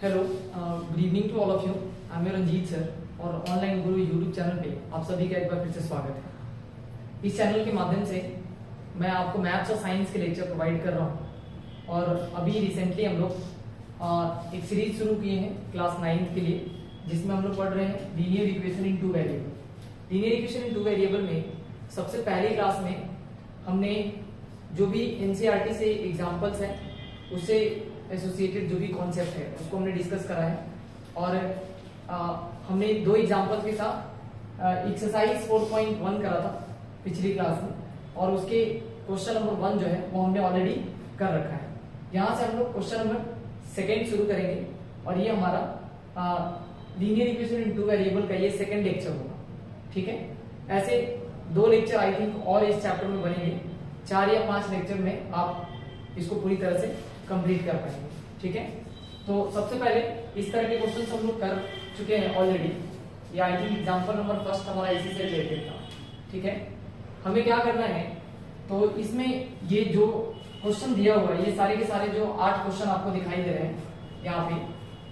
Hello, good evening to all of you. I am Ranjit sir और online guru YouTube channel पे आप सभी का एक बार फिर से स्वागत है। इस चैनल के माध्यम से मैं आपको मैथ्स और साइंस के लेक्चर प्रोवाइड कर रहा हूँ और अभी रिसेंटली हम लोग एक सीरीज शुरू किए हैं क्लास 9th के लिए, जिसमें हम लोग पढ़ रहे हैं linear equation in two variable. Linear equation in two variable में सबसे पहली क्लास में हमने जो भी एनसीईआरटी से एग्जाम्पल्स हैं उससे एसोसिएटेड जो भी कॉन्सेप्ट है उसको हमने डिस्कस करा है और हमने दो एग्जांपल्स के साथ एक्सरसाइज 4.1 करा था पिछली क्लास में और उसके क्वेश्चन नंबर 1 जो है वो हमने ऑलरेडी कर रखा है। यहाँ से हम लोग क्वेश्चन नंबर 2 शुरू करेंगे और ये हमारा linear equation in two variable का ये सेकंड लेक्चर होगा। ठीक है, ऐसे 2 लेक्चर आई थिंक और इस चैप्टर में बनेंगे। 4 या 5 लेक्चर में आप इसको पूरी तरह से कंप्लीट कर पाएंगे। ठीक है, तो सबसे पहले इस तरह के क्वेश्चन हम लोग कर चुके हैं ऑलरेडी। ये आई थिंक एग्जांपल नंबर 1 हमारा इसी से रिलेटेड था। ठीक है, हमें क्या करना है, तो इसमें ये जो क्वेश्चन दिया हुआ है, ये सारे के सारे जो 8 क्वेश्चन आपको दिखाई दे रहे हैं यहाँ पे,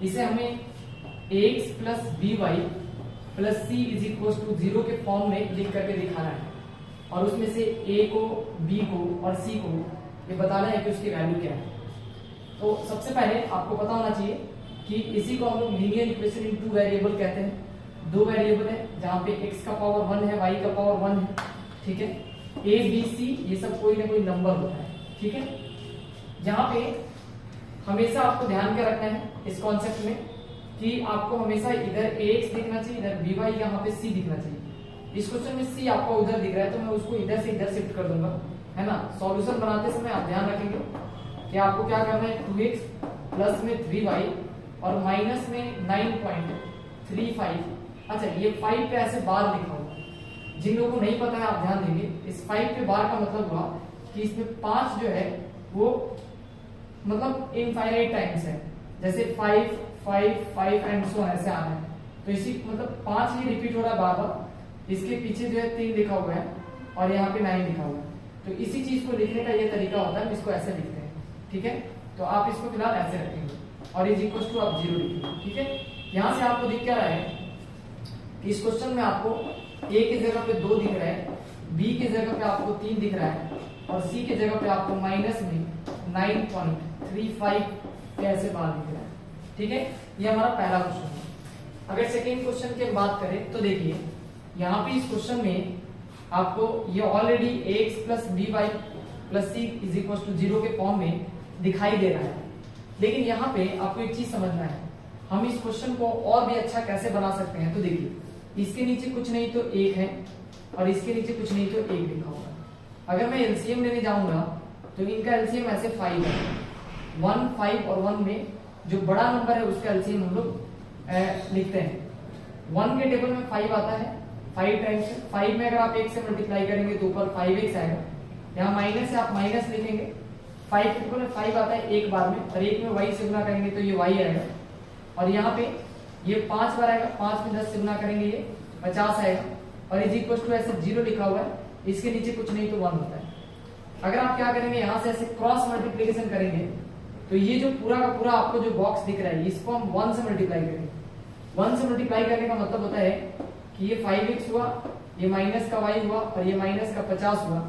इसे हमें ax plus B Y plus C is equal to 0 के फॉर्म में लिख करके दिखाना है और उसमें से a को, b को और c को ये बताना है कि उसकी वैल्यू क्या है। तो सबसे पहले आपको पता होना चाहिए कि इसी को हम लोग linear equation in two variable कहते हैं। 2 वेरिएबल है जहां पे x का पावर 1 है, y का पावर 1 है। ठीक है, a b c ये सब कोई ना कोई नंबर होता है। ठीक है, जहां पे हमेशा आपको ध्यान क्या रखना है इस कॉन्सेप्ट में कि आपको हमेशा इधर ax दिखना चाहिए, इधर by यहाँ पे c दिखना चाहिए। इस क्वेश्चन में c आपको उधर दिख रहा है तो मैं उसको इधर से इधर शिफ्ट कर दूंगा, है ना। सॉल्यूशन बनाते समय आप ध्यान रखेंगे कि आपको क्या करना है, 2x प्लस में 3y और माइनस में 9.35। अच्छा, ये 5 पे ऐसे बार लिखा हुआ, जिन लोगों को नहीं पता है आप ध्यान देंगे। इस 5 पे बार का मतलब हुआ कि इसमें 5 जो है वो मतलब इनफाइनाइट टाइम्स है, जैसे 5 5 5 एंड सो ऐसे आना है। तो इसी मतलब 5 ही रिपीट हो रहा है बार बार। इसके पीछे जो है 3 लिखा हुआ है और यहाँ पे 9 लिखा हुआ है। तो इसी चीज को लिखने का ये तरीका होता है, इसको ऐसे लिखते हैं। ठीक है, तो आप इसको फिलहाल ऐसे रखेंगे और इज इक्वल टू आप 0 लिखेंगे। ठीक है, यहाँ से आपको दिख क्या रहा है कि इस क्वेश्चन में आपको a की जगह पे 2 दिख रहा है, b की जगह पे आपको 3 दिख रहा है और c की जगह पे आपको माइनस में 9.35 कैसे बार दिख रहा है। ठीक है, ये हमारा पहला क्वेश्चन है। अगर सेकेंड क्वेश्चन की बात करें तो देखिए यहाँ पे इस क्वेश्चन में आपको ये already ax plus B Y plus C is equal to 0 के फॉर्म में दिखाई दे रहा है। लेकिन यहाँ पे आपको एक चीज समझना है, हम इस क्वेश्चन को और भी अच्छा कैसे बना सकते हैं। तो देखिए इसके नीचे कुछ नहीं तो 1 है और इसके नीचे कुछ नहीं तो 1 लिखा होगा। अगर मैं एलसीएम लेने जाऊंगा तो इनका एलसीएम ऐसे 5 है। 1 5 और 1 में जो बड़ा नंबर है उसका एलसीएम हम लोग लिखते हैं। 1 के टेबल में 5 आता है 5 टाइम्स। 5 में अगर आप 1 से मल्टीप्लाई करेंगे तो ऊपर 5x आएगा। यहाँ माइनस है, आप माइनस लिखेंगे। 5 के टेबल में 5 आता है एक बार में और एक में y से गुना करेंगे तो ये y आएगा। और यहाँ पे ये 5 बार आएगा, 5 में 10 से गुना करेंगे ये 50 आएगा और इज इक्वल टू ऐसे 0 लिखा हुआ है, इसके नीचे कुछ नहीं तो 1 होता है। अगर आप क्या करेंगे, यहाँ से ऐसे क्रॉस मल्टीप्लीकेशन करेंगे तो ये जो पूरा का पूरा आपको जो बॉक्स दिख रहा है इसको हम 1 से मल्टीप्लाई करेंगे। 1 से मल्टीप्लाई करने का मतलब होता है कि ये 5x हुआ, ये माइनस का y हुआ और ये माइनस का 50 हुआ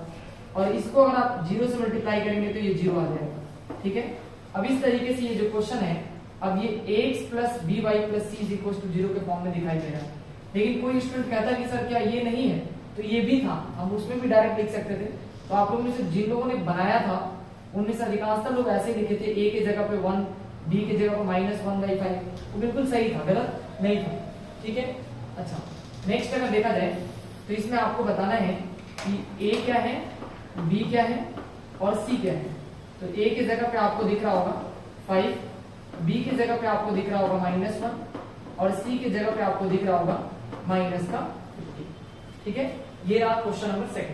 और इसको अगर आप 0 से मल्टीप्लाई करेंगे तो ये 0 आ जाएगा। ठीक है, अब इस तरीके से ये जो क्वेश्चन है, अब ये ax plus B Y plus C is equal to 0 के फॉर्म में दिखाई दे रहा है। लेकिन कोई स्टूडेंट कहता है कि सर क्या ये नहीं है, तो ये भी था, हम उसमें भी डायरेक्ट लिख सकते थे। तो आप लोगों में से जिन लोगों ने बनाया था उनमें से अधिकांशतर लोग ऐसे लिखे थे, a की जगह पे 1, b की जगह पे -1/5। वो बिल्कुल सही था, गलत नहीं था। ठीक है, अच्छा नेक्स्ट अगर देखा जाए तो इसमें आपको बताना है कि a क्या है, b क्या है और c क्या है। तो a की जगह पे आपको दिख रहा होगा 5, b की जगह पे आपको दिख रहा होगा -1 और c की जगह पे आपको दिख रहा होगा -50। ठीक है, ये रहा क्वेश्चन नंबर 2।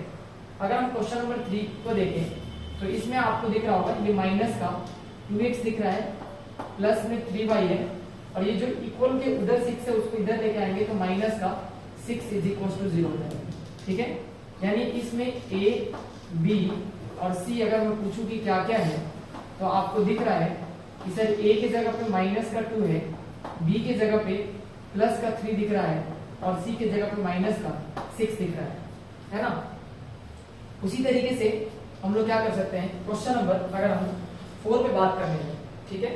अगर हम क्वेश्चन नंबर 3 को देखें तो इसमें आपको दिख रहा होगा ये माइनस का 2x दिख रहा है, प्लस में 3y है और ये जो इक्वल के उधर 6 है उसको इधर लेके आएंगे तो माइनस का 6 इज इक्वल टू 0 हो जाएगा। ठीक है, यानी इसमें a b और c अगर मैं पूछूं कि क्या क्या है तो आपको दिख रहा है कि सर ए की जगह पे माइनस का 2 है, बी की जगह पे प्लस का 3 दिख रहा है और सी की जगह पे माइनस का 6 दिख रहा है ना। उसी तरीके से हम लोग क्या कर सकते हैं, क्वेश्चन नंबर अगर हम 4 पे बात करने हैं, ठीक है।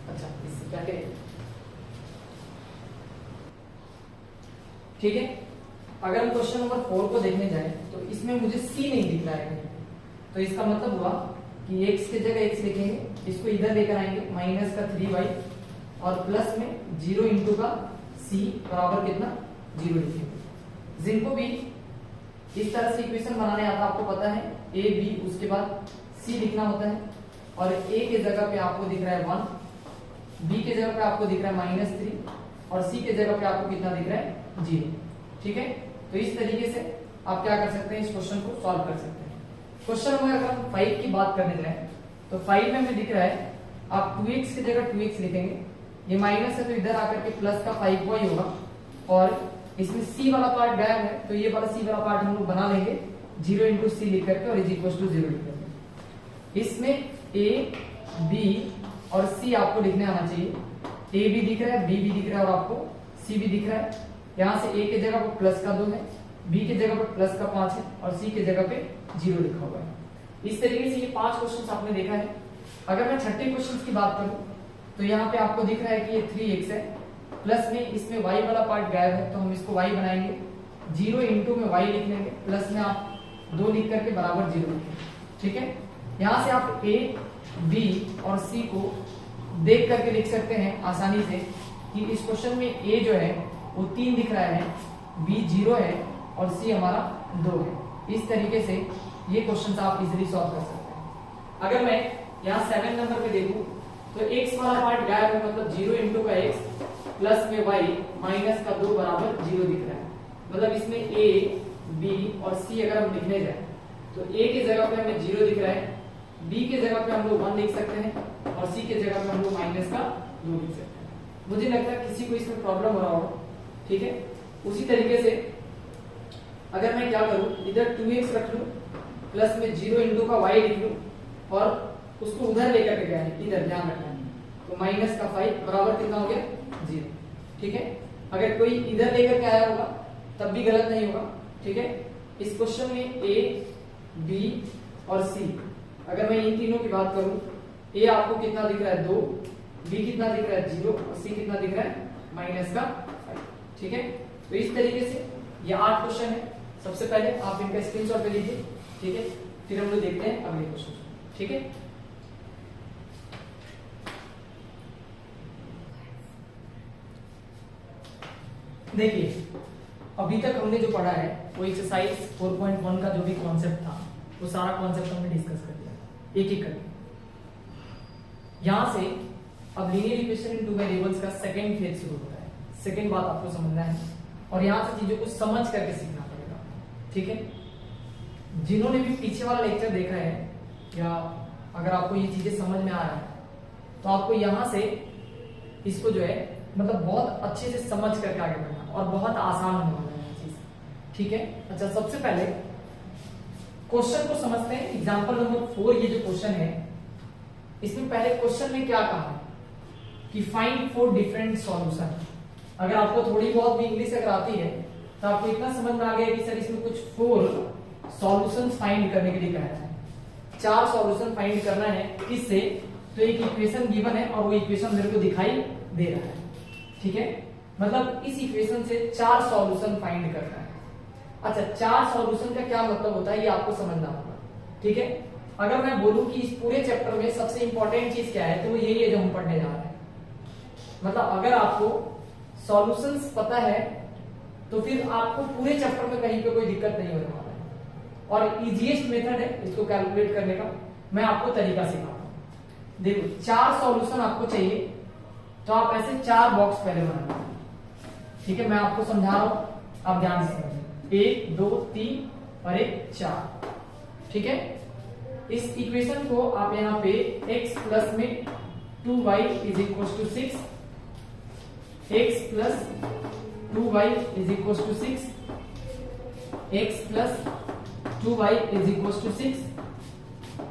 अच्छा इससे क्या करें, ठीक है। अगर हम क्वेश्चन नंबर 4 को देखने जाएं तो इसमें मुझे सी नहीं दिख रहा है, तो इसका मतलब हुआ कि x की जगह x लिखेंगे, इसको इधर लेकर आएंगे माइनस का 3y और प्लस में 0 इंटू का c बराबर कितना 0 लिखेंगे। जिनको भी इस तरह से इक्वेशन बनाने आता आपको पता है a b उसके बाद c लिखना होता है, और a के जगह पे आपको दिख रहा है 1, b के जगह पे आपको दिख रहा है -3 और c के जगह पे आपको कितना दिख रहा है 0, ठीक है। तो इस तरीके से आप क्या कर सकते हैं, इस क्वेश्चन को सॉल्व कर सकते हैं। क्वेश्चन नंबर अगर हम 5 की बात करने जाए तो 5 में हमें दिख रहा है आप 2x की जगह 2x लिखेंगे, ये माइनस है तो इधर आकर के प्लस का 5y होगा, और इसमें c वाला पार्ट गायब है तो ये वाला c वाला पार्ट हम लोग बना लेंगे 0 इंटू सी लिख करके और इज इक्वल टू 0 लिख करके। इसमें a b और c आपको लिखने आना चाहिए, a भी दिख रहा है, b भी दिख रहा है और आपको c भी दिख रहा है। यहाँ से a की जगह पर प्लस का 2 है, b की जगह पर प्लस का 5 है और c की जगह पे 0 लिखा हुआ है। इस तरीके से ये 5 क्वेश्चंस आपने देखा है। अगर मैं छठे क्वेश्चन की बात करूं तो यहाँ पे आपको दिख रहा है कि ये 3x है, प्लस में इसमें y वाला पार्ट गायब है तो हम इसको y बनाएंगे, 0 इंटू में y लिख लेंगे, प्लस में आप 2 लिख करके बराबर 0 लिखेंगे, ठीक है। यहाँ से आप a b और c को देख करके लिख सकते हैं आसानी से कि इस क्वेश्चन में a जो है वो 3 दिख रहा है, b 0 है और c हमारा 2 है। इस तरीके से ये क्वेश्चन आप इजीली सॉल्व कर सकते हैं। अगर मैं यहाँ 7 नंबर पे देखूं तो x वाला पार्ट गायब है, मतलब 0 इंटू का x प्लस में y माइनस का 2 बराबर 0 दिख रहा है। मतलब इसमें a b और c अगर हम लिखने जाए तो a की जगह पे हमें 0 दिख रहा है, b की जगह पे हम लोग 1 लिख सकते हैं और c की जगह पे हम लोग माइनस का 2 लिख सकते हैं। मुझे लगता है किसी को इसमें प्रॉब्लम हो रहा होगा, ठीक है। उसी तरीके से अगर मैं क्या करूं, इधर 2x रख लूं, प्लस में 0 इंटू का y लिख लूं और उसको उधर लेकर के गया है, इधर ध्यान रखना है, तो माइनस का 5 बराबर कितना हो गया 0, ठीक है। अगर कोई इधर लेकर के आया होगा तब भी गलत नहीं होगा, ठीक है। इस क्वेश्चन में a b और c, अगर मैं इन तीनों की बात करूं, a आपको कितना दिख रहा है 2, b कितना दिख रहा है 0 और c कितना दिख रहा है माइनस का 5, ठीक है। तो इस तरीके से ये 8 क्वेश्चन है। सबसे पहले आप इनका स्क्रीनशॉट ले लीजिए, ठीक है, फिर हम लोग देखते हैं अगले क्वेश्चन, ठीक है। देखिए अभी तक हमने जो पढ़ा है वो एक्सरसाइज 4.1 का जो भी कॉन्सेप्ट था वो सारा कॉन्सेप्ट हमने डिस्कस कर लिया एक एक करके। यहां से अब linear equation in two variables का सेकंड फेज शुरू होता है। सेकंड बात आपको समझना है और यहां से चीजों को समझ करके सीखना पड़ेगा, ठीक है। जिन्होंने भी पीछे वाला लेक्चर देखा है या अगर आपको ये चीजें समझ में आ रहा है तो आपको यहां से इसको जो है मतलब बहुत अच्छे से समझ करके आगे बढ़ना और बहुत आसान होने वाला है चीज, ठीक है। अच्छा सबसे पहले क्वेश्चन को समझते हैं। एग्जांपल नंबर 4 ये जो क्वेश्चन है इसमें पहले क्वेश्चन में क्या कहा है कि फाइंड 4 डिफरेंट सॉल्यूशन। अगर आपको थोड़ी बहुत भी इंग्लिश अगर आती है तो आपको इतना समझ में आ गया कि सर इसमें कुछ 4 सॉल्यूशंस फाइंड करने के लिए कहा है, 4 सॉल्यूशन फाइंड करना है। किससे? तो एक इक्वेशन गिवन है और वो इक्वेशन मेरे को दिखाई दे रहा है, ठीक है। मतलब इस इक्वेशन से 4 सॉल्यूशन फाइंड करना है। अच्छा 4 सॉल्यूशन का क्या मतलब होता है ये आपको समझना होगा, ठीक है। अगर मैं बोलूं कि इस पूरे चैप्टर में सबसे इंपॉर्टेंट चीज क्या है तो वो यही है जो हम पढ़ने जा रहे हैं। मतलब अगर आपको सॉल्यूशंस पता है तो फिर आपको पूरे चैप्टर में कहीं पे कोई दिक्कत नहीं होने वाला है। और इजीएस्ट मेथड है इसको कैलकुलेट करने का, मैं आपको तरीका सिखाता हूं। देखो 4 सॉल्यूशन आपको चाहिए तो आप ऐसे 4 बॉक्स पहले बनाना, ठीक है। मैं आपको समझा रहा हूं, आप ध्यान से समझिए। 1 2 3 और 1 4, ठीक है। इस इक्वेशन को आप यहाँ पे x प्लस में 2y is equal to 6, x plus 2y is equal to 6, x plus 2y is equal to 6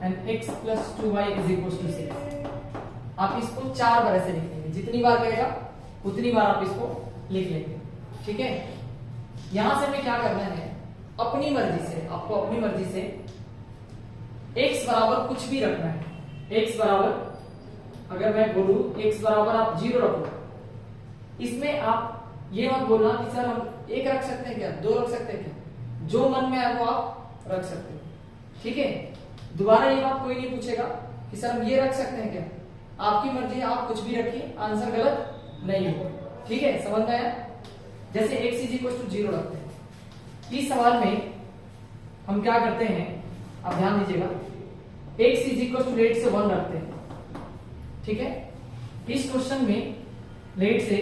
and x plus 2y is equal to 6। आप इसको 4 बार ऐसे लिख लेंगे, जितनी बार कहेगा उतनी बार आप इसको लिख लेंगे। ठीक है, यहां से हमें क्या करना है, अपनी मर्जी से, आपको अपनी मर्जी से x बराबर कुछ भी रखना है। x बराबर अगर मैं बोलूं x बराबर आप 0 रखो, इसमें आप ये मत बोलना कि सर हम 1 रख सकते हैं क्या, 2 रख सकते हैं क्या, जो मन में आए वो आप रख सकते हो। ठीक है, दोबारा ये बात कोई नहीं पूछेगा कि सर हम ये रख सकते हैं क्या, आपकी मर्जी है, आप कुछ भी रखिए, आंसर गलत नहीं होगा। ठीक है, समझ में आया। जैसे x इज इक्वल टू 0 रखते हैं, इस सवाल में हम क्या करते हैं, आप ध्यान दीजिएगा, x is equal to let say 1 रखते हैं। ठीक है, इस क्वेश्चन में लेट से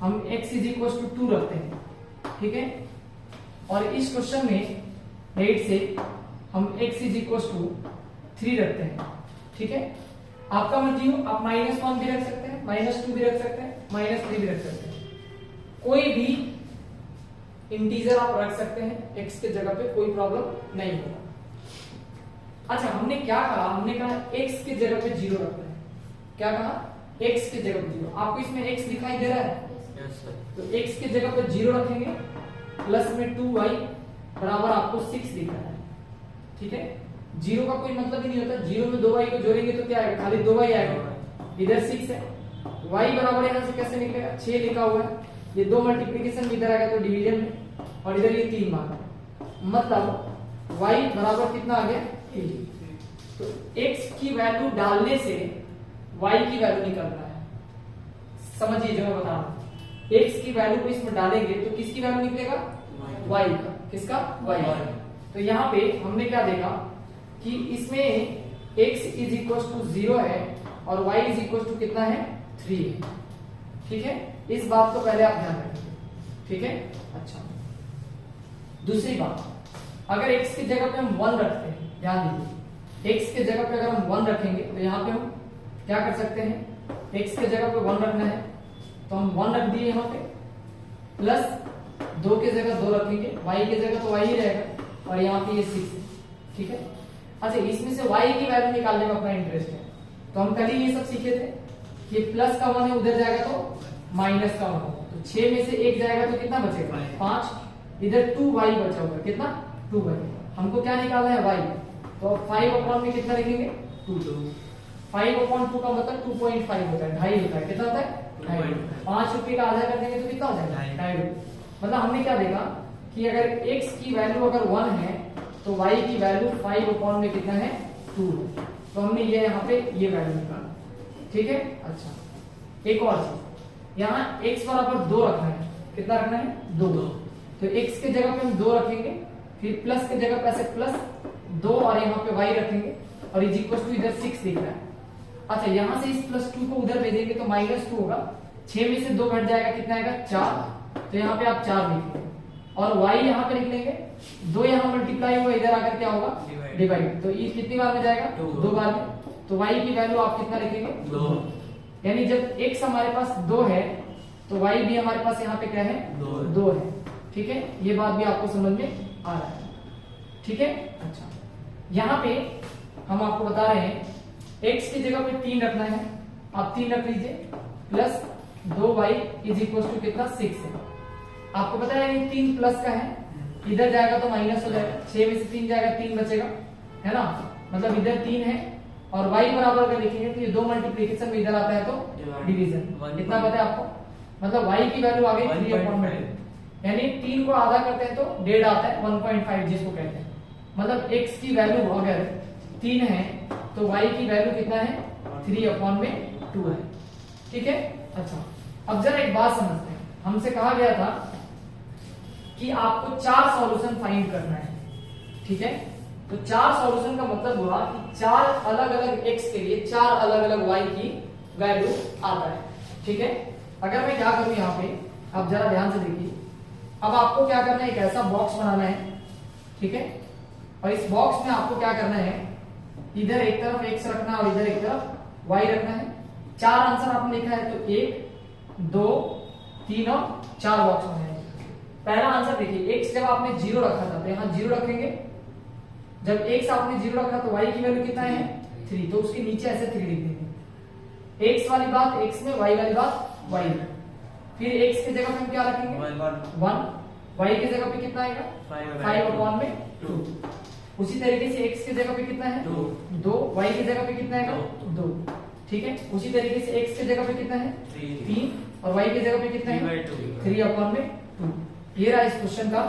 हम x इज इक्वल टू 2 रखते हैं। ठीक है, और इस क्वेश्चन में लेट से हम x इज इक्वल टू 3 रखते हैं। ठीक है, आपका मर्जी हो, आप -1 भी रख सकते हैं, -2 भी रख सकते हैं, -3 भी रख सकते हैं, कोई भी इंटीजर आप रख सकते हैं x के जगह पे, कोई प्रॉब्लम नहीं होगा। अच्छा, हमने क्या कहा, हमने कहा x के जगह पे 0 रखना है। क्या कहा, x के जगह पे 0। आपको इसमें x दिखाई दे रहा है? Yes sir. तो x के जगह पे 0 रखेंगे, प्लस में 2y बराबर आपको 6 दिख रहा है। ठीक है, 0 का कोई मतलब ही नहीं होता, 0 में 2y को जोड़ेंगे तो क्या आएगा, खाली 2y आएगा, इधर 6 है, y बराबर यहां से कैसे निकलेगा, 6 लिखा हुआ है, ये 2 मल्टीप्लिकेशन इधर आ गया तो डिवीजन में, और इधर ये 3 मार्क, मतलब y बराबर कितना आ गया, 3। तो x की वैल्यू डालने से y की वैल्यू निकल रहा है। समझिए जो मैं बता रहा हूं, x की वैल्यू को इसमें डालेंगे तो किसकी वैल्यू निकलेगा, y का, किसका, y का। तो यहाँ पे हमने क्या देखा कि इसमें x इज इक्वल टू 0 है और y इज इक्वल टू कितना है, 3 है। ठीक है, इस बात को पहले आप ध्यान रखिए। ठीक है, अच्छा, दूसरी बात, अगर x की जगह पे हम 1 रखते हैं, ध्यान दीजिए, x के जगह पे अगर हम 1 रखेंगे तो यहाँ पे हम क्या कर सकते हैं, x के जगह पे 1 रखना है तो हम 1 रख दिए यहाँ पे, प्लस 2 के जगह 2 रखेंगे, y के जगह तो y ही रहेगा, और यहाँ पे ये 6 है। ठीक है, अच्छा, इसमें से y की वैल्यू निकालने में अपना इंटरेस्ट है, तो हम कल ही ये सब सीखे थे कि प्लस का 1 है, उधर जाएगा तो माइनस का 1 होगा, तो 6 में से 1 जाएगा तो कितना बचेगा, 5, इधर 2y बचा होगा, कितना, 2y, हमको क्या निकालना है, y, तो 5 अपॉन में कितना लिखेंगे, 2, 5 अपॉन 2 का मतलब 2.5 होता है, 2.5 होता है, कितना होता है, 2.5, 5 रुपए का आधा कर देंगे तो कितना हो जाएगा, 2.5 रुपए। मतलब हमने क्या देखा कि अगर x की वैल्यू अगर 1 है तो y की वैल्यू 5 अपॉन में कितना है, 2 है, तो हमने ये यहाँ पे ये वैल्यू निकाला। ठीक है, अच्छा, एक और चीज, यहाँ x बराबर 2 रखना है, कितना रखना है, 2, तो x के जगह पे हम 2 रखेंगे, फिर प्लस के जगह पे ऐसे प्लस 2 और यहाँ पे y रखेंगे, और इज इक्वल टू इधर 6 दिख रहा है। अच्छा, यहाँ से इस +2 को उधर भेजेंगे तो -2 होगा, 6 में से 2 घट जाएगा, कितना आएगा, 4, तो यहाँ पे आप 4 लिख लेंगे, और y यहाँ पे लिख लेंगे, 2 यहाँ मल्टीप्लाई होगा, इधर आकर क्या होगा, डिवाइड, तो ये कितनी बार में जाएगा, 2 बार में, तो y की वैल्यू आप कितना लिखेंगे, 2, यानी जब x हमारे पास 2 है तो y भी हमारे पास यहाँ पे क्या है, 2 है। ठीक है, ये बात भी आपको समझ में आ रहा है। ठीक है, अच्छा, यहाँ पे हम आपको बता रहे हैं x की जगह पे 3 रखना है, आप 3 रख लीजिए, plus 2y is equal to कितना, 6 है। आपको पता है ये 3 प्लस का है, इधर जाएगा तो माइनस हो जाएगा, 6 में से 3 जाएगा, 3 बचेगा, है ना, मतलब इधर 3 है, और y बराबर अगर लिखेंगे तो ये 2 मल्टीप्लिकेशन में इधर आता है तो डिवीजन, कितना पता है आपको, मतलब y की वैल्यू आ गई 3/2, यानी 3 को आधा करते हैं तो 1.5 आता है, 1.5 जिसको कहते हैं, मतलब x की वैल्यू अगर 3 है तो y की वैल्यू कितना है, 3/2 है। ठीक है, अच्छा, अब जरा एक बात समझते हैं, हमसे कहा गया था कि आपको 4 सॉल्यूशन फाइंड करना है। ठीक है, तो 4 सॉल्यूशन का मतलब हुआ कि 4 अलग अलग x के लिए 4 अलग अलग y की वैल्यू आता है। ठीक है, अगर मैं क्या करूं यहाँ पे, आप जरा ध्यान से देखिए, अब आपको क्या करना है, एक ऐसा बॉक्स बनाना है। ठीक है, और इस बॉक्स में आपको क्या करना है, इधर एक तरफ x रखना और इधर एक तरफ y रखना है। 4 आंसर आपने लिखा है तो 1, 2, 3 और 4 बॉक्स बनाए। पहला आंसर देखिए, x जब आपने 0 रखा था तो यहाँ 0 रखेंगे, जब x आपने 0 रखा तो y की वैल्यू कितना है, 3, तो उसके नीचे ऐसे 3 लिख देंगे। x वाली बात x में, y वाली बात y में। फिर x की जगह पे हम क्या रखेंगे 1, y की जगह पे कितना आएगा 5 में 2। उसी तरीके से x की जगह पे कितना है 2, y की जगह पे कितना है 2, ठीक है। उसी तरीके से x की जगह पे कितना है 3 और y की जगह पे कितना है 3 में 2। ये रहा इस क्वेश्चन का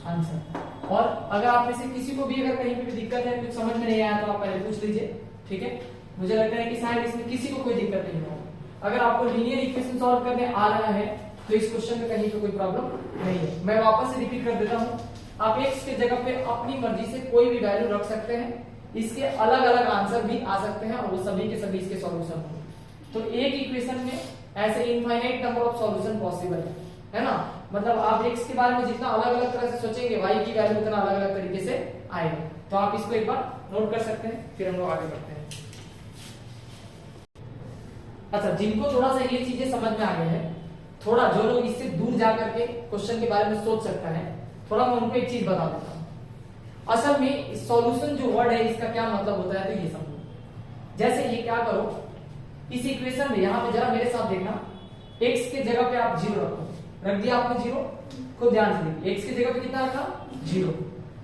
आंसर। और अगर आप में से किसी को भी अगर कहीं पे भी दिक्कत है, कुछ समझ में नहीं आया, तो आप पहले पूछ लीजिए, ठीक है। मुझे लगता है कि शायद इसमें किसी को कोई दिक्कत नहीं होगी। अगर आपको लीनियर इक्वेशन सॉल्व करने आ रहा है तो इस क्वेश्चन में कहीं पे कोई प्रॉब्लम नहीं है। मैं वापस से रिपीट कर देता हूँ, आप x के जगह पे अपनी मर्जी से कोई भी वैल्यू रख सकते हैं, इसके अलग अलग आंसर भी आ सकते हैं और वो सभी के सभी इसके सॉल्यूशन होंगे। तो एक इक्वेशन में ऐसे infinite number of solution possible है ना। मतलब आप x के बारे में जितना अलग अलग तरह से सोचेंगे, y की वैल्यू उतना अलग अलग तरीके से आएगी। तो आप इसको एक बार नोट कर सकते हैं, फिर हम लोग आगे बढ़ते हैं। अच्छा, जिनको थोड़ा सा ये चीजें समझ में आ गए हैं, थोड़ा जो लोग इससे दूर जाकर के क्वेश्चन के बारे में सोच सकता है, थोड़ा मैं उनको एक चीज बता देता हूं। असल में सॉल्यूशन जो वर्ड है इसका क्या मतलब होता है, तो ये समझो। जैसे ये क्या करो, इस इक्वेशन में यहां पे जरा मेरे साथ देखना, x के जगह पे आप 0 रखो, रख दिया आपने 0, खुद ध्यान से देखिए। x की जगह पे कितना रखा 0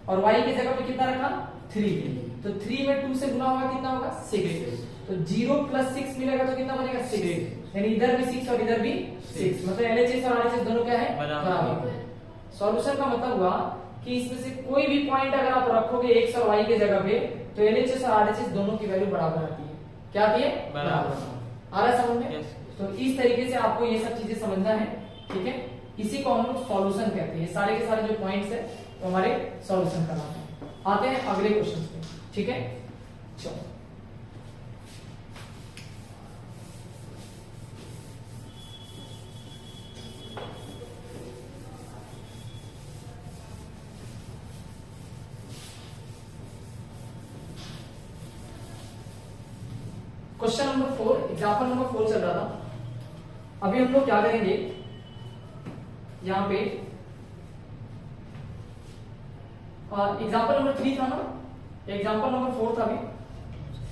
और y की जगह पे कितना रखा 3। तो 3 में 2 से गुना होगा, कितना होगा 6। तो 0 + 6 मिलेगा तो कितना बनेगा 6, यानी इधर भी 6 और इधर भी 6, मतलब LHS और RHS दोनों क्या है बराबर। सॉल्यूशन का मतलब हुआ कि इसमें से कोई भी पॉइंट अगर आप रखोगे x और y के जगह पे, तो LHS और RHS दोनों की वैल्यू बराबर आती है। क्या आती है बराबर। आ रहा है समझ में? तो इस तरीके से आपको ये सब चीजें समझना है, ठीक है। इसी को हम लोग सॉल्यूशन कहते हैं। सारे के सारे जो पॉइंट्स है वो हमारे सॉल्यूशन का नाम है। आते हैं अगले क्वेश्चन पे, ठीक है। चलो, क्वेश्चन नंबर 4, एग्जाम्पल नंबर 4 चल रहा था। अभी हम लोग क्या करेंगे, यहाँ पे एग्जाम्पल नंबर 3 था ना, एग्जाम्पल नंबर 4 था अभी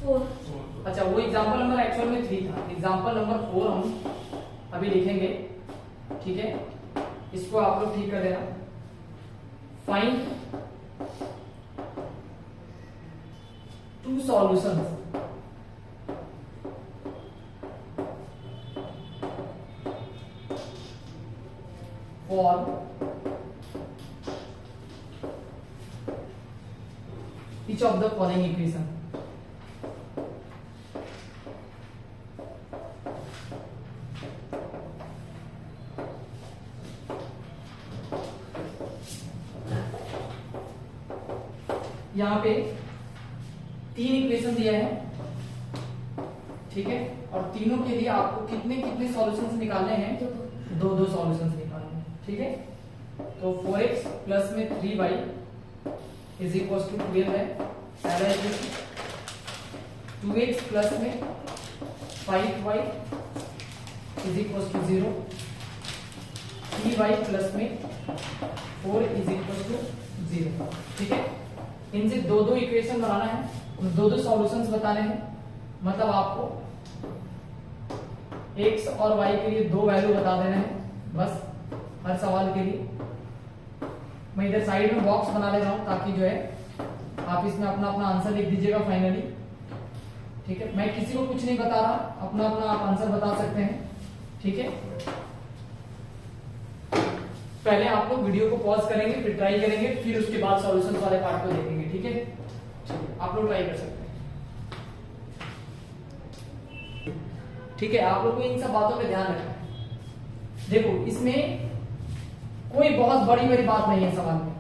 4। अच्छा, वो एग्जाम्पल नंबर एक्चुअल में 3 था। एग्जाम्पल नंबर 4 हम अभी लिखेंगे, ठीक है। इसको आप लोग ठीक कर देना। Find 2 solutions for each of the following equation। यहाँ पे 3 इक्वेशन दिया है, ठीक है। और तीनों के लिए आपको कितने कितने सॉल्यूशंस निकालने हैं, 2 सॉल्यूशंस निकालने हैं, ठीक है। तो 4x प्लस में 3y इज इक्वल टू 12 है, पहला इक्वेशन। 2x प्लस में 5y is equal to 0। 3y plus में 4 इज इक्वल टू 0, ठीक है। इनसे 2 इक्वेशन बनाना है, 2 सॉल्यूशंस बताने हैं। मतलब आपको x और y के लिए 2 वैल्यू बता देना है बस, हर सवाल के लिए। मैं इधर साइड में बॉक्स बना ले रहा हूं ताकि जो है आप इसमें अपना अपना आंसर लिख दीजिएगा फाइनली, ठीक है। मैं किसी को कुछ नहीं बता रहा, अपना अपना आप आंसर बता सकते हैं, ठीक है। पहले आप लोग वीडियो को पॉज करेंगे, फिर ट्राई करेंगे, फिर उसके बाद सॉल्यूशंस वाले पार्ट को देखेंगे, ठीक है। चलिए, आप लोग ट्राई कर सकते हैं, ठीक है। आप लोग को इन सब बातों पे ध्यान रखना है। देखो, इसमें कोई बहुत बड़ी बात नहीं है सवाल में।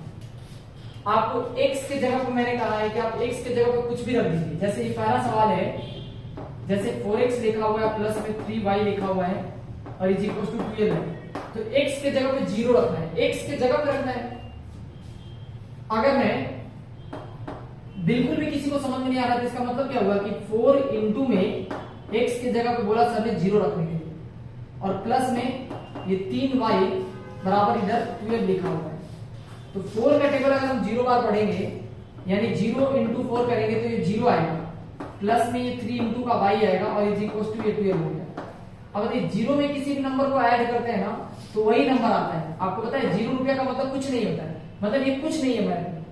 आपको x के जगह पे मैंने कहा है कि आप x के जगह पे कुछ भी रख दीजिए। जैसे ये पहला सवाल है, जैसे 4x लिखा हुआ है प्लस में 3y लिखा हुआ है और इज इक्वल टू 12 है, तो x के जगह पे 0 रखना है, x के जगह पे रखना है। अगर मैं बिल्कुल भी किसी को समझ में नहीं आ रहा तो इसका मतलब क्या हुआ कि 4 इंटू में x के जगह पे बोला सर ने 0 रखने के लिए, और प्लस में ये 3y बराबर इधर 12 लिखा हुआ है। तो 4 का टेबल अगर हम 0 बार पढ़ेंगे, यानी 0 इंटू 4 करेंगे तो ये 0 आएगा। प्लस में ये 3 इंटू का वाई आएगा और इज इक्वल टू ये 12 हो गया। अगर ये जीरो में किसी भी नंबर को ऐड करते हैं ना तो वही नंबर आता है। आपको पता है 0 रुपया का मतलब कुछ नहीं होता है, मतलब ये कुछ नहीं है मैथ में।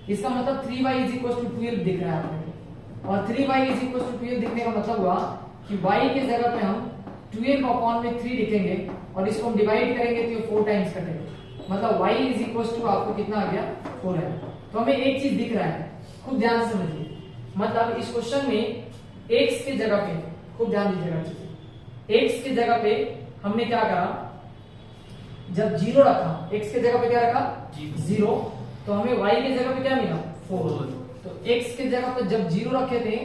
इसका मतलब 3y इज इक्वल टू 12 दिख रहा है आपको, और 3y इज इक्वल टू 12 दिखने का मतलब हुआ कि y की जगह पे हम 12 अपॉन में 3 लिखेंगे और इसको हम डिवाइड करेंगे तो ये 4 टाइम्स कटेगा, मतलब y इज इक्वल टू आपको कितना आ गया 4 है। तो हमें एक चीज दिख रहा है, खूब ध्यान से समझिए। मतलब इस क्वेश्चन में x की जगह पे, खूब ध्यान दीजिएगा चीजें, x की जगह पे हमने क्या करा, जब 0 रखा, x की जगह पे क्या रखा 0, तो हमें y की जगह पे क्या मिला 4। तो x की जगह पे जब 0 रखे थे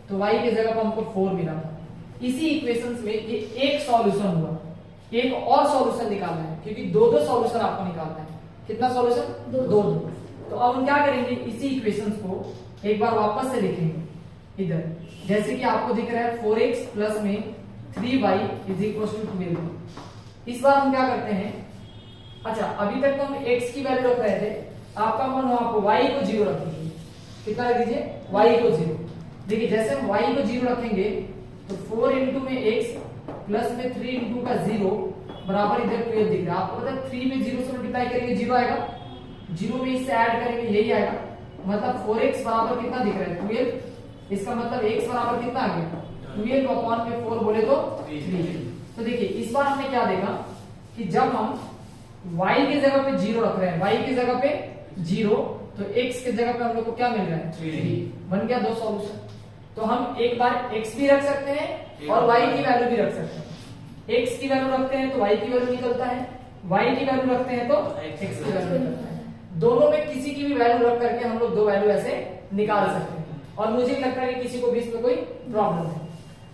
तो y की जगह पे हमको 4 मिला था। इसी इक्वेशंस में ये एक सॉल्यूशन हुआ, एक और सॉल्यूशन निकालना है क्योंकि दो सॉल्यूशन आपको निकालना है। कितना सॉल्यूशन? दो। तो अब हम क्या करेंगे, इसी इक्वेशंस को एक बार वापस से लिखेंगे इधर, जैसे कि आपको दिख रहा है 4x प्लस में 3y इज इक्वल टू 12। इस बार हम क्या करते हैं, अच्छा अभी तक तो हम x की वैल्यू रख रहे थे, आपका मन हो आपको y को 0 रख दीजिए। कितना रख दीजिए? y को 0। देखिए जैसे हम y को 0 रखेंगे तो 4 इंटू में x प्लस में 3 इंटू का 0 बराबर इधर 12 दिख रहा है। आपको पता है 3 में 0 से मल्टीप्लाई करेंगे 0 आएगा, 0 में इससे ऐड करेंगे यही आएगा, मतलब 4x बराबर कितना दिख रहा है 12। इसका मतलब x बराबर कितना आ गया 12 अपॉन में 4 बोले तो 3। तो देखिए इस बार हमने क्या देखा कि जब हम y की जगह पे 0 रख रहे हैं, y की जगह पे 0, तो x की जगह पे हम लोग को क्या मिल रहा है 3। बन गया दो सॉल्यूशन। तो हम एक बार x भी रख सकते हैं और y की वैल्यू भी रख सकते हैं। x की वैल्यू रखते हैं तो y की वैल्यू निकलता है, y की वैल्यू रखते हैं तो x की वैल्यू निकलता है। दोनों में किसी की भी वैल्यू रख करके हम लोग दो वैल्यू ऐसे निकाल सकते हैं, और मुझे लगता है कि किसी को भी इसमें कोई प्रॉब्लम है।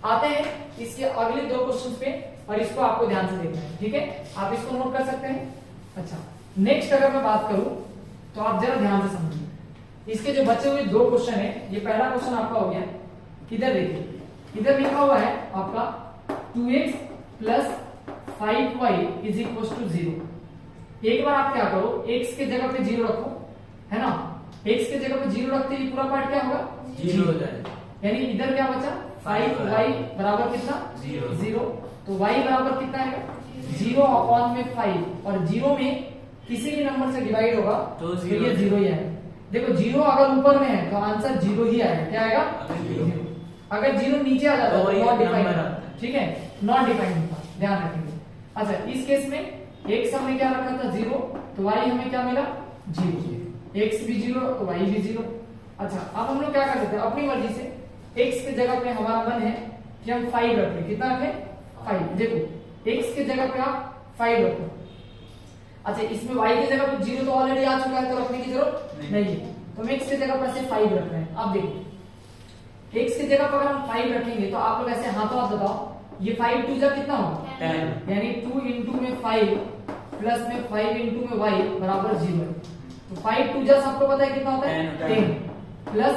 आते हैं इसके अगले दो क्वेश्चन पे, और इसको आपको ध्यान से देखना है, ठीक है? आप इसको नोट कर सकते हैं। अच्छा नेक्स्ट अगर मैं बात करूं तो आप जरा ध्यान से समझिए। इसके जो बचे हुए दो क्वेश्चन है, ये पहला क्वेश्चन आपका हो गया, इधर देखिए, इधर लिखा हुआ है आपका 2x plus 5y is equal to 0। एक बार आप क्या करो, x के जगह पे 0 रखो, है ना? x के जगह पे 0 रखते ही पूरा पार्ट क्या होगा 0 हो जाएगा, यानी इधर क्या बचा 5y बराबर कितना 0। तो y बराबर कितना है 0 अपॉन में 5, और 0 में किसी भी नंबर से डिवाइड होगा तो ये 0 ही आएगा। देखो 0 अगर ऊपर में है तो आंसर 0 ही आएगा। क्या आएगा 0। अगर 0 नीचे आ जाता है तो नॉट डिफाइंड, ठीक है, नॉट डिफाइंड होता, ध्यान रखेंगे। अच्छा इस केस में x हमने क्या रखा था 0, तो y हमें क्या मिला 0, x भी 0 तो y भी 0। अच्छा अब हम लोग क्या कर सकते हैं अपनी मर्जी से, x की जगह पे हमारा मन है कि हम 5 रखें। कितना रखें 5। देखो x की जगह पे आप 5 रखो। अच्छा इसमें y की जगह पे 0 तो ऑलरेडी आ चुका है तो रखने की जरूरत नहीं है, तो हम x की जगह पर से 5 रख रहे हैं। अब देखो x की जगह पर अगर हम 5 रखेंगे तो आप लोग ऐसे हाथों हाथ बताओ, ये 5 2 जा कितना होगा 10, यानी 2 इंटू में 5 प्लस में 5 इंटू में y बराबर 0 है। तो 5 2 जा सबको पता है कितना होता है 10, प्लस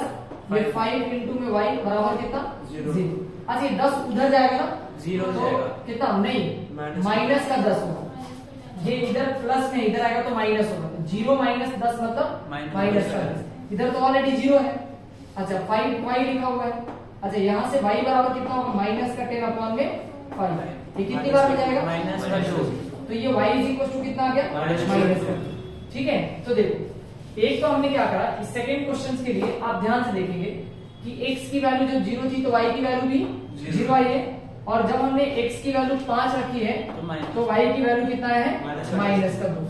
ये 5 इंटू में y बराबर कितना 0। अच्छा ये 10 उधर जाएगा ना 0 तो जाएगा, कितना नहीं माइनस का 10 होगा, ये इधर प्लस में इधर आएगा तो माइनस होगा, तो 0 माइनस 10 मतलब माइनस का 10। इधर तो ऑलरेडी 0 है। अच्छा 5y लिखा हुआ है। अच्छा यहाँ से y बराबर कितना होगा माइनस का 10 अपॉन में 5, ये कितनी बार में जाएगा माइनस का 2, तो ये y इज इक्वल टू कितना आ गया माइनस का। ठीक है, तो देखो एक तो हमने क्या करा, इस सेकंड क्वेश्चन के लिए आप ध्यान से देखेंगे कि x की वैल्यू जब 0 थी तो y की वैल्यू भी 0 आई है, और जब हमने x की वैल्यू 5 रखी है तो y की वैल्यू कितना है माइनस का 2।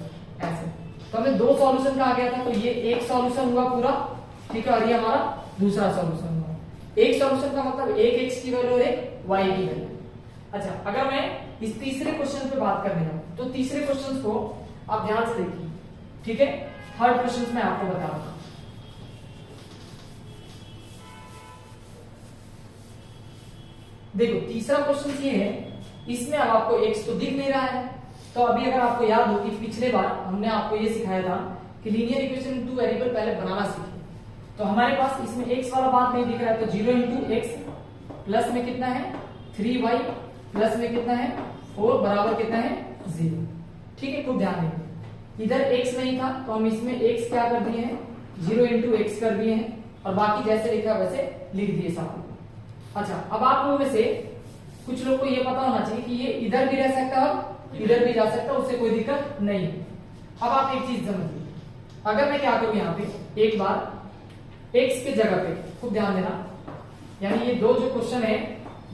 ऐसे तो हमें दो सॉल्यूशन का आ गया था, तो ये एक सॉल्यूशन हुआ पूरा, ठीक है, और ये हमारा दूसरा सॉल्यूशन हुआ। एक सॉल्यूशन का मतलब एक x की वैल्यू और एक y की वैल्यू। अच्छा अगर मैं इस तीसरे क्वेश्चन पे बात करने जाऊं तो तीसरे क्वेश्चन को आप ध्यान से देखिए, ठीक है। थर्ड क्वेश्चन मैं आपको बता रहा हूं। देखो तीसरा क्वेश्चन ये है, इसमें अब आपको x तो दिख नहीं रहा है, तो अभी अगर आपको याद हो कि पिछले बार हमने आपको ये सिखाया था कि लीनियर इक्वेशन इन 2 वेरिएबल पहले बनाना सीखे, तो हमारे पास इसमें x वाला बात नहीं दिख रहा है, तो 0 इंटू एक्स प्लस में कितना है 3y प्लस में कितना है 4 बराबर कितना है 0। ठीक है, खूब ध्यान देंगे, इधर x नहीं था तो हम इसमें x क्या कर दिए हैं 0 इंटू एक्स कर दिए हैं, और बाकी जैसे लिखा वैसे लिख दिए साथ। अच्छा, अब आप लोगों में से कुछ लोग को ये पता होना चाहिए कि ये इधर भी रह सकता है और इधर भी जा सकता है, उससे कोई दिक्कत नहीं। अब आप एक चीज समझिए, अगर मैं क्या करूं यहाँ पे एक बार x के जगह पे, खूब ध्यान देना, यानी ये दो जो क्वेश्चन है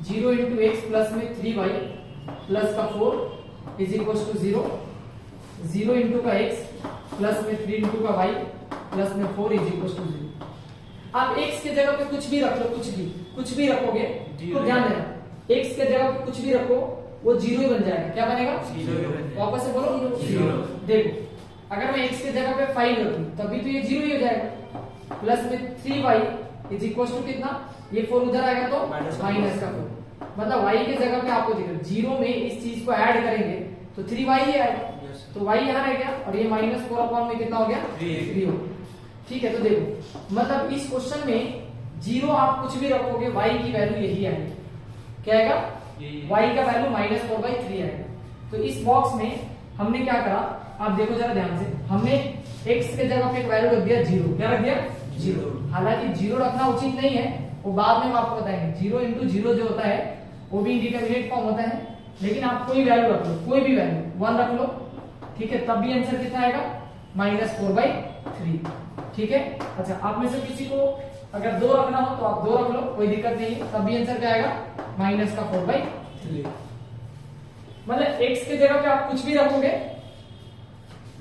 0 इंटू एक्स प्लस में 3y प्लस का 4 इज इक्वल टू 0, 0 इंटू का x प्लस में 3 इंटू का y प्लस में 4 इज इक्वल टू 0। आप x के जगह पे कुछ भी रख लो, कुछ भी रखोगे तो ध्यान देना, x के जगह पे कुछ भी रखो वो 0 ही बन जाएगा। क्या बनेगा? 0। वापस से बोलो 0। देखो अगर मैं x के जगह पे 5 रखूं तभी तो ये 0 ही हो जाएगा, प्लस में 3y इज इक्वल टू कितना, ये 4 उधर आएगा तो माइनस का 4, मतलब y के जगह पे आपको देखो 0 में इस चीज को ऐड करेंगे तो 3y ही आएगा, तो y यहाँ रह गया और ये -4 अपॉन में कितना हो गया 3 हो। ठीक है, तो देखो मतलब इस क्वेश्चन में 0 आप कुछ भी रखोगे y की वैल्यू यही आएगी। क्या आएगा? y का वैल्यू -4/3 आएगा। तो इस बॉक्स में हमने क्या करा, आप देखो जरा ध्यान से, हमने x के जगह पे एक वैल्यू रख दिया 0। क्या रख दिया? 0। हालांकि 0 रखना उचित नहीं है, वो बाद में हम आपको बताएंगे। 0 इंटू 0 जो होता है वो भी इंडिटरमिनेट फॉर्म होता है, लेकिन आप कोई वैल्यू रख लो, कोई भी वैल्यू 1 रख लो, ठीक है, तब भी आंसर कितना आएगा? -4/3। ठीक है। अच्छा, आप में से किसी को अगर 2 रखना हो तो आप 2 रख लो, कोई दिक्कत नहीं है, तब भी आंसर क्या आएगा? -4/3। मतलब x के जगह पे आप कुछ भी रखोगे,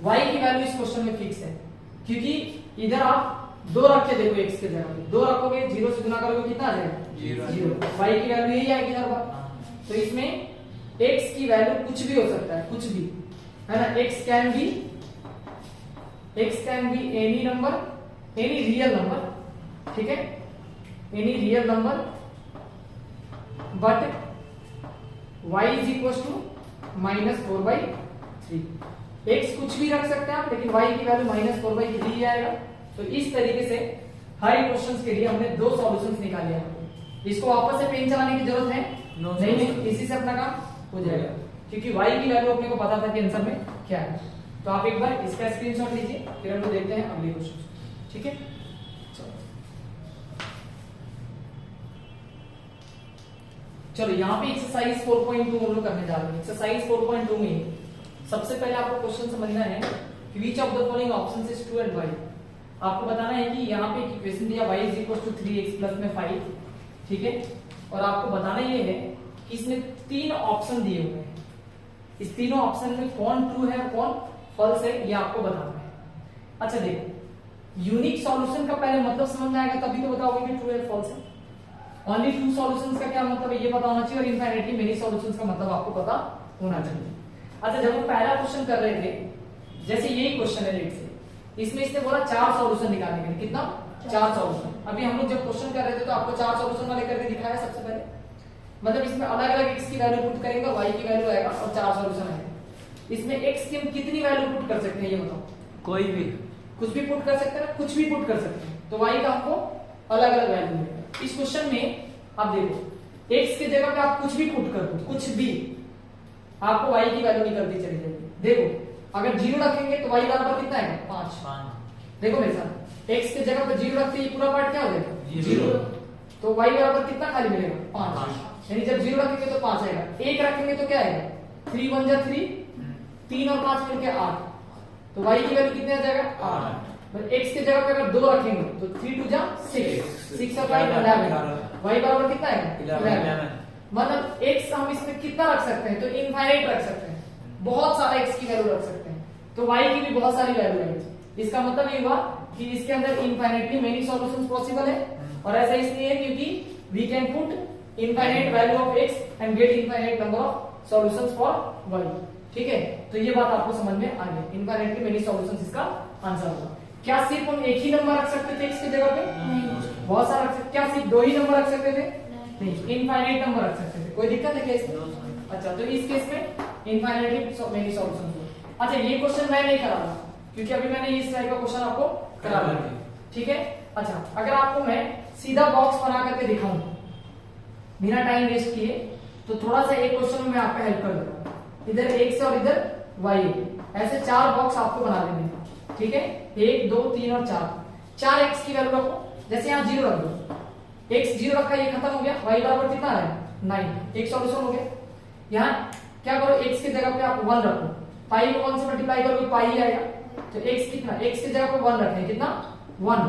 y की वैल्यू इस क्वेश्चन में फिक्स है, क्योंकि इधर आप 2 रख के देखो, x के जगह पे 2 रखोगे, 0 से गुना करोगे कितना आ जाएगा? 0। y की वैल्यू यही आएगी हर बार। तो इसमें x की वैल्यू कुछ भी हो सकता है, कुछ भी, है ना। x can be any number, any real number, ठीक है, any real number, but y is equal to -4/3। x कुछ भी रख सकते हैं आप, लेकिन y की वैल्यू -4/3 ही आएगा। तो इस तरीके से हर एक क्वेश्चन के लिए हमने 2 सॉल्यूशंस निकाले हैं। इसको वापस से पेन चलाने की जरूरत है नहीं, इसी से अपना काम हो जाएगा, क्योंकि y की वैल्यू अपने को पता था कि आंसर में क्या है। तो आप एक बार इसका स्क्रीनशॉट लीजिए, फिर हम लोग देखते हैं अगले क्वेश्चन। ठीक है, चलो यहाँ पे एक्सरसाइज 4.2 हम लोग करने जा रहे हैं। एक्सरसाइज 4.2 में सबसे पहले आपको क्वेश्चन समझना है कि which of the following options is true and y। आपको बताना है कि यहाँ पे इक्वेशन दिया y is equal to 3x plus में 5, ठीक है, और आपको बताना ये है कि इसमें 3 ऑप्शन दिए हुए हैं, इस तीनों ऑप्शन में कौन ट्रू है और कौन फॉल्स है, ये आपको बताना है। अच्छा देखो, यूनिक सॉल्यूशन का पहले मतलब समझ में आएगा, तभी तो बताओगे कि ट्रू है फॉल्स है। ओनली 2 सॉल्यूशंस का क्या मतलब है ये पता होना चाहिए, और इनफाइनाइटली मेनी सॉल्यूशंस का मतलब आपको पता होना चाहिए। अच्छा, जब हम पहला क्वेश्चन कर रहे थे, जैसे यही क्वेश्चन है लेट से, इसमें इसने बोला 4 सॉल्यूशन निकालने के लिए, कितना? 4 सॉल्यूशन। अभी हम लोग जब क्वेश्चन कर रहे थे तो आपको 4 सॉल्यूशन वाले करके दिखाया सबसे पहले, मतलब इसमें अलग अलग x की वैल्यू पुट करेंगे और y की वैल्यू आएगा और 4 सॉल्यूशन आएंगे। इसमें x की हम कितनी वैल्यू पुट कर सकते हैं ये बताओ? कोई भी, कुछ भी पुट कर सकते हैं, कुछ भी पुट कर सकते हैं, तो y का हमको अलग अलग वैल्यू मिलेगा। इस क्वेश्चन में आप देखो, x के जगह पे आप कुछ भी पुट कर दो, कुछ भी, आपको y की वैल्यू निकलती चली जाएगी। देखो अगर 0 रखेंगे तो y बराबर कितना है? 5। देखो मेरे साथ, x के जगह पे 0 रखते ही पूरा पार्ट क्या हो जाएगा? 0। तो y बराबर कितना खाली मिलेगा? 5। यानी जब 0 रखेंगे तो 5 आएगा, 1 रखेंगे तो क्या आएगा? 3 1 जा 3, 3 और 5 मिलके 8, तो y की वैल्यू कितने आ जाएगा? 8। x के जगह पे अगर 2 रखेंगे तो 3 2 जा 6, 6 और 5 11, y बराबर कितना है? 11। मतलब x हम इसमें कितना रख सकते हैं? तो इनफाइनाइट रख सकते हैं, बहुत सारा x की वैल्यू रख सकते हैं, तो y की भी बहुत सारी वैल्यू आएगी। इसका मतलब ये हुआ कि इसके अंदर इनफाइनाइटली मेनी सॉल्यूशंस पॉसिबल है, और ऐसा इसलिए है क्योंकि we can put infinite value of x and get infinite number of solutions for y। ठीक है, तो ये बात आपको समझ में आ गई, इनफाइनाइटली मेनी सॉल्यूशंस इसका आंसर होगा। क्या सिर्फ हम एक ही नंबर रख सकते थे x की जगह पे? नहीं, बहुत सारा रख सकते। क्या सिर्फ 2 ही नंबर रख सकते थे? नहीं, इनफाइनाइट नंबर रख सकते थे। कोई दिक्कत है क्या इसमें? अच्छा, तो इस केस में इनफाइनाइटली मेनी सॉल्यूशंस हो। अच्छा, ये क्वेश्चन मैं नहीं करा रहा क्योंकि अभी मैंने इस टाइप का क्वेश्चन आपको करा दिया, ठीक है। अच्छा, अगर आपको मैं सीधा बॉक्स बना करके दिखाऊं बिना टाइम वेस्ट किए, तो थोड़ा सा एक क्वेश्चन में मैं आपको हेल्प कर दूंगा। इधर x और इधर y, ऐसे 4 बॉक्स आपको बना देने हैं, ठीक है, 1 2 3 और 4। 4 x की वैल्यू रखो, जैसे यहाँ 0 रख दो, x 0 रखा, ये खत्म हो गया, y बराबर कितना है 9, एक सॉल्यूशन हो गया। यहाँ क्या करो, x की जगह पे आप 1 रखो, पाई को 1 से मल्टीप्लाई करोगे पाई ही आएगा, तो x कितना, x की जगह पे 1 रखें, कितना 1,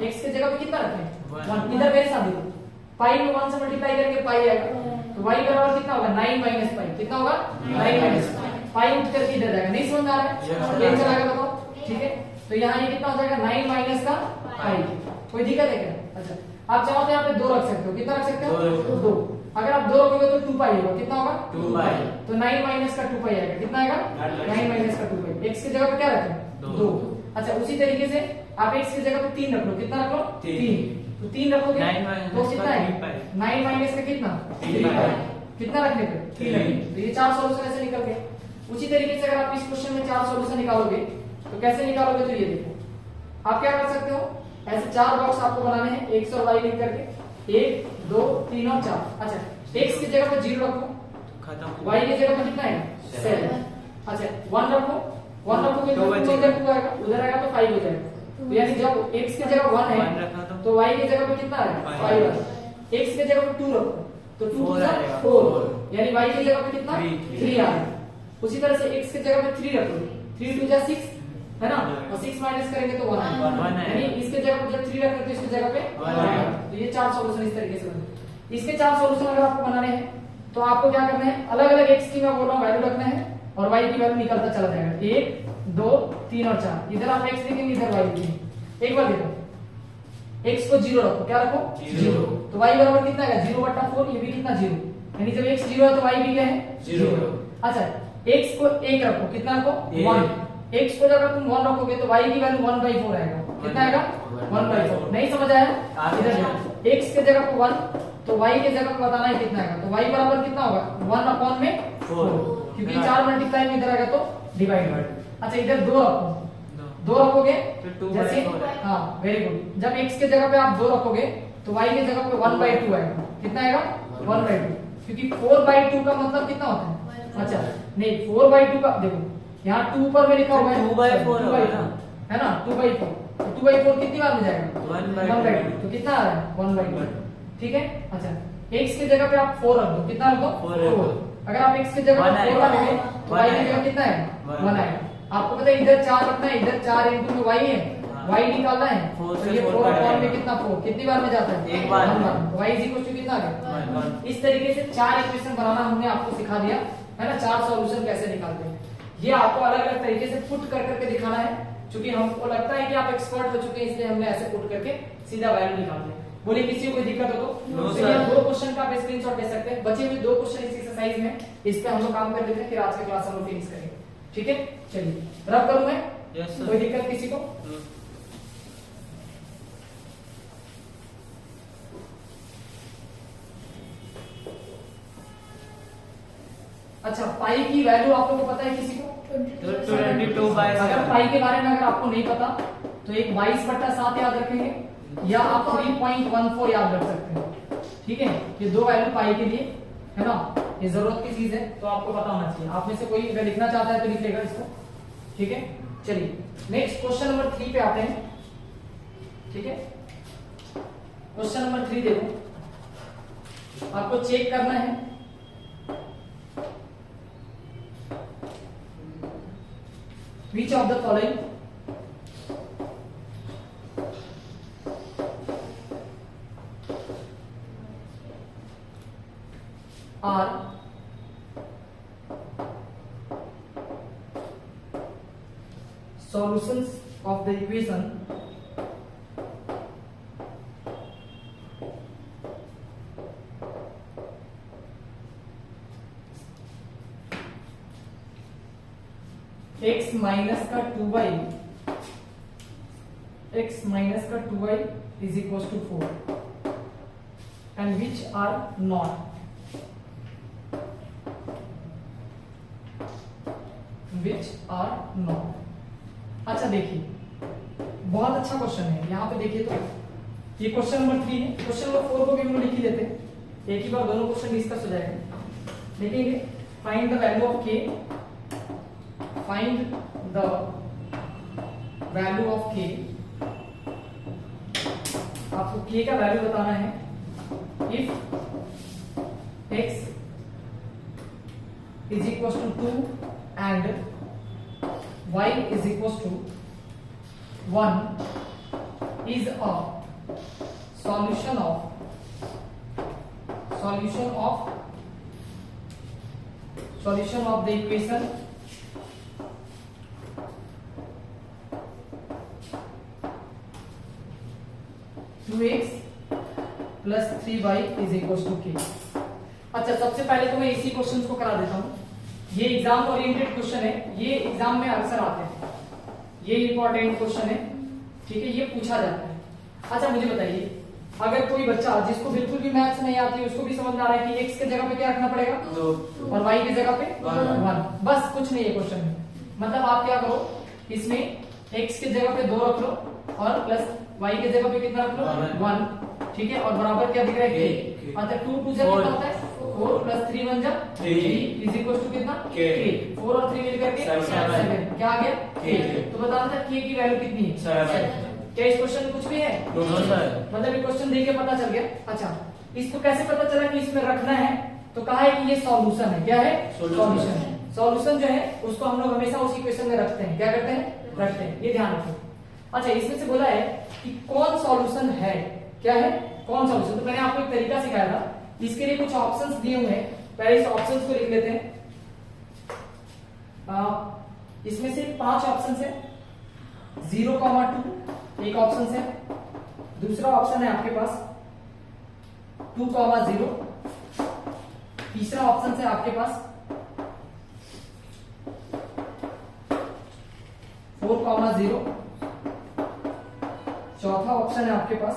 x की जगह पे कितना रखें 1, इधर मेरे साथ देखो, पाई में 1 से मल्टीप्लाई करेंगे पाई आएगा, तो y बराबर कितना होगा 9 माइनस पाई, कितना होगा 9 माइनस पाई, उठ करके इधर जाएगा, नहीं समझ में आ रहा है, ये चलाएगा बताओ, ठीक है। तो यहाँ ये कितना हो जाएगा 9 माइनस का पाई, कोई दिक्कत है क्या? अच्छा, आप चाहो तो यहाँ पे 2 रख सकते हो, कितना रख सकते हो 2, अगर आप 2 रखोगे तो 2 पाई होगा, कितना होगा 2 पाई, तो 9 माइनस का 2 पाई आएगा, कितना आएगा 9 माइनस का 2 पाई, x की जगह पे क्या रखें 2। अच्छा, उसी तरीके से आप x की जगह पे 3 रख लो, कितना रख लो 3, तो 3 रखोगे तो कितना है 9 माइनस का कितना 3 पाई, कितना रखने पे 3 रखने, तो ये 4 सॉल्यूशन ऐसे निकल गए। उसी तरीके से अगर आप इस क्वेश्चन में 4 सॉल्यूशन निकालोगे तो कैसे निकालोगे, तो ये देखो आप क्या कर सकते हो, ऐसे 4 बॉक्स आपको बनाने हैं x और y लिख करके, 1 2 3 और 4। अच्छा, x की जगह पे 0 रखो, y की जगह पे कितना है 7, अच्छा 1 रखो, 1 रखोगे तो इधर 2 आएगा, उधर आएगा तो 5 हो जाएगा, तो यानी जब x की जगह 1 है तो y की जगह पे कितना है 5 है, x की जगह पे 2 रखो तो 2 4, यानी y की जगह पे कितना 3 आ रहा। उसी तरह से x की जगह पे 3 रखो, 3 2 जा 6 है ना, और 6 माइनस करेंगे तो 1 है, यानी इसके जगह पे जब 3 रख रहे तो इसकी जगह पे 1 आएगा, तो ये 4 सॉल्यूशन इस तरीके से बने। इसके 4 सॉल्यूशन अगर आपको बनाने हैं तो आपको क्या करना है, अलग अलग x की मैं बोल रहा हूँ वैल्यू रखना है और y की वैल्यू निकलता चला जाएगा, 1 2 3 और 4, इधर आप x लिखेंगे इधर y लिखेंगे। एक बार देखो, x को 0 रखो, क्या रखो 0, तो y बराबर कितना आएगा 0/4, ये भी कितना 0, यानी जब x 0 है तो y भी क्या है 0। अच्छा, x को 1 रखो, कितना रखो 1, x को जब तुम 1 रखोगे तो y की वैल्यू 1/4 आएगा, कितना आएगा 1/4, नहीं समझ आया, इधर x की जगह पे 1 तो y की जगह पे बताना है कितना आएगा, तो y बराबर कितना होगा 1/4, क्योंकि 4 मल्टीप्लाई में इधर आएगा तो डिवाइड बाय। अच्छा, इधर 2 रखो, 2 रखोगे जैसे, हाँ वेरी गुड, जब x की जगह पे आप 2 रखोगे तो y की जगह पे 1/2 आएगा, कितना आएगा 1/2, क्योंकि 4/2 का मतलब कितना होता है, अच्छा नहीं 4/2 का देखो, यहाँ 2 पर में लिखा हुआ है 2/4 है ना, 2/4, तो 2/4 कितनी बार में जाएगा 1/2, तो कितना आ रहा है 1/2, ठीक है। अच्छा, x की जगह पे आप 4 रख दो, कितना रख दो 4, अगर आप x की जगह पे 4 रखोगे तो y की जगह कितना है 1 आएगा। आपको पता है इधर 4 रखना है, इधर 4 इनटू में y है, y निकालना है, तो ये 4 में कितना 4 कितनी बार में जाता है एक बार, y इज इक्वल टू कितना आ गया। इस तरीके से 4 इक्वेशन बनाना हमने आपको सिखा दिया है ना, 4 सॉल्यूशन कैसे निकालते हैं, ये आपको अलग अलग तरीके से पुट कर करके दिखाना है, क्योंकि हमको लगता है कि आप एक्सपर्ट हो चुके हैं, इसलिए हमने ऐसे पुट करके सीधा वैल्यू निकालते हैं। बोलिए किसी को कोई दिक्कत हो तो ये 2 क्वेश्चन का आप स्क्रीनशॉट ले सकते हैं, बचे हुए 2 क्वेश्चन इस एक्सरसाइज में, इस पे हम लोग काम कर लेते हैं, फिर आज के क्लास हम लोग फिनिश करेंगे, ठीक है। चलिए रब करूं मैं, कोई दिक्कत किसी को? अच्छा, पाई की वैल्यू आप लोगों को पता है किसी को? 22/7। अगर पाई के बारे में अगर आपको नहीं पता तो एक 22/7 याद रखेंगे, या आप 3.14 याद रख सकते हैं, ठीक है। ये 2 वैल्यू पाई के लिए है ना, ये जरूरत की चीज है, तो आपको पता होना चाहिए। आप में से कोई अगर लिखना चाहता है तो लिख लेगा इसको, ठीक है। चलिए नेक्स्ट क्वेश्चन नंबर 3 पे आते हैं, ठीक है। क्वेश्चन नंबर 3 देखो, आपको चेक करना है, which of the following are solutions of the equation x minus का 2y is equals to 4 and which are not अच्छा देखिए, बहुत अच्छा क्वेश्चन है, यहाँ पे देखिए, तो ये क्वेश्चन नंबर 3 है, क्वेश्चन नंबर 4 को भी हम लोग लिख ही लेते हैं, एक ही बार दोनों क्वेश्चन डिस्कस हो जाएगा। देखेंगे, find the value of k, find the value of k, आपको k का वैल्यू बताना है, if x is equals to 2 and y is equals to 1 is a solution of 2x plus 3y is equals to k। अच्छा, सबसे पहले तो मैं इसी क्वेश्चन को करा देता हूँ। ये एग्जाम ओरिएंटेड क्वेश्चन है, ये एग्जाम में अक्सर आते हैं, ये इंपॉर्टेंट क्वेश्चन है, ठीक है, ये पूछा जाता है। अच्छा मुझे बताइए, अगर कोई बच्चा जिसको बिल्कुल भी मैथ्स नहीं आती, उसको भी समझ में आ रहा है कि x के जगह पे क्या रखना पड़ेगा, 2 और y की जगह पे 1, बस कुछ नहीं है क्वेश्चन में। मतलब आप क्या करो, इसमें x की जगह पे 2 रख लो और प्लस y की जगह पे कितना रख लो, 1, ठीक है, और बराबर क्या दिख रहा है, k। मतलब 2 2 से कितना होता है, 4 प्लस 3 बन जा 3 इज इक्वल टू कितना, k। 4 और 3 मिलकर के 7, क्या आ गया, k। तो बताना था k की वैल्यू कितनी है, 7। क्या इस क्वेश्चन में कुछ भी है, मतलब ये क्वेश्चन देख के पता चल गया। अच्छा, इसको कैसे पता चला कि इसमें रखना है, तो कहा है कि ये सॉल्यूशन है। क्या है, सॉल्यूशन है। सॉल्यूशन जो है उसको हम लोग हमेशा उस इक्वेशन में रखते हैं। क्या करते हैं, रखते हैं, ये ध्यान रखो। अच्छा, इसमें से बोला है कि कौन सॉल्यूशन है, क्या है, कौन सॉल्यूशन। तो मैंने आपको एक तरीका सिखाया था, इसके लिए कुछ ऑप्शंस दिए हुए हैं, पहले इस ऑप्शंस को लिख लेते हैं। इसमें से 5 ऑप्शंस है, 0,2 एक ऑप्शन है, दूसरा ऑप्शन है आपके पास 2,0, तीसरा ऑप्शन है आपके पास 4,0, चौथा ऑप्शन है आपके पास